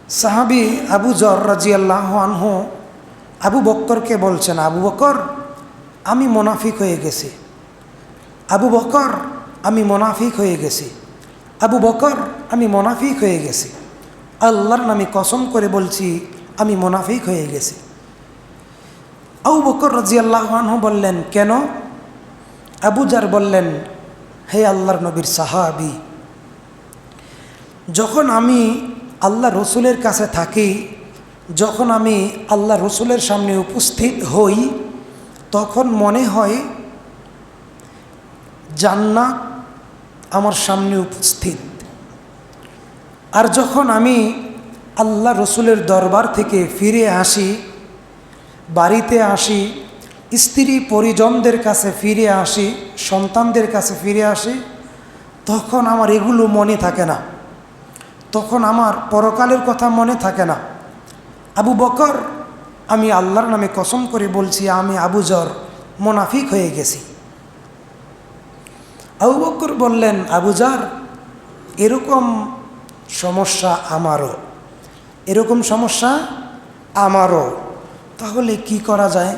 সাহাবী আবু যর রাদিয়াল্লাহু আনহু আবু বক্করকে বলছেন, আবু বকর আমি মুনাফিক হয়ে গেছি, আবু বকর আমি মুনাফিক হয়ে গেছি, আবু বকর আমি মুনাফিক হয়ে গেছি। আল্লাহর নামে কসম করে বলছি আমি মুনাফিক হয়ে গেছি। আবু বকর রাদিয়াল্লাহু আনহু বললেন, কেন? আবু যর বললেন, হে আল্লাহর নবীর সাহাবী, যখন আমি আল্লাহ রসুলের কাছে থাকি, যখন আমি আল্লাহ রসুলের সামনে উপস্থিত হই, তখন মনে হয় জান্নাত আমার সামনে উপস্থিত। আর যখন আমি আল্লাহ রসুলের দরবার থেকে ফিরে আসি, বাড়িতে আসি, স্ত্রী পরিজনদের কাছে ফিরে আসি, সন্তানদের কাছে ফিরে আসি, তখন আমার এগুলো মনে থাকে না, তখন আমার পরকালের কথা মনে থাকে না। আবু বকর আমি আল্লাহর নামে কসম করে বলছি আমি আবু যর মুনাফিক হয়ে গেছি। আবু বকর বললেন, আবু যর এরকম সমস্যা আমারও, এরকম সমস্যা আমারও, তাহলে কি করা যায়?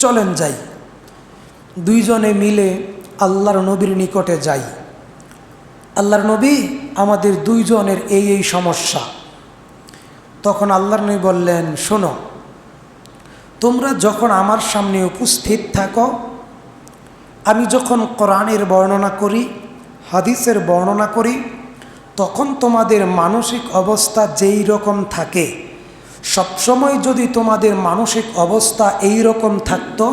চলেন যাই, দুইজনে মিলে আল্লাহর নবীর নিকটে যাই। আল্লাহর নবী আমাদের দুইজনের এই সমস্যা। তখন আল্লাহর নবী বললেন, শোনো, তোমরা যখন আমার সামনে উপস্থিত থাকো, আমি যখন কোরআনের বর্ণনা করি, হাদিসের বর্ণনা করি, তখন তোমাদের মানসিক অবস্থা যেই রকম থাকে, সবসময় যদি তোমাদের মানসিক অবস্থা এই রকম থাকতো,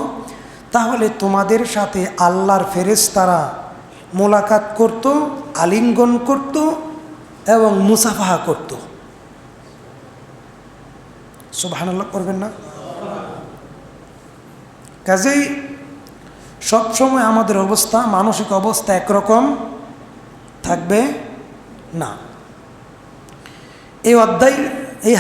তাহলে তোমাদের সাথে আল্লাহর ফেরেশতারা মোলাকাত করত, আলিঙ্গন করত এবং মুসাফাহা করত। সুবহানাল্লাহ করবেন না? কাজেই সবসময় আমাদের অবস্থা, মানসিক অবস্থা একরকম থাকবে না। এই অধ্যায় এই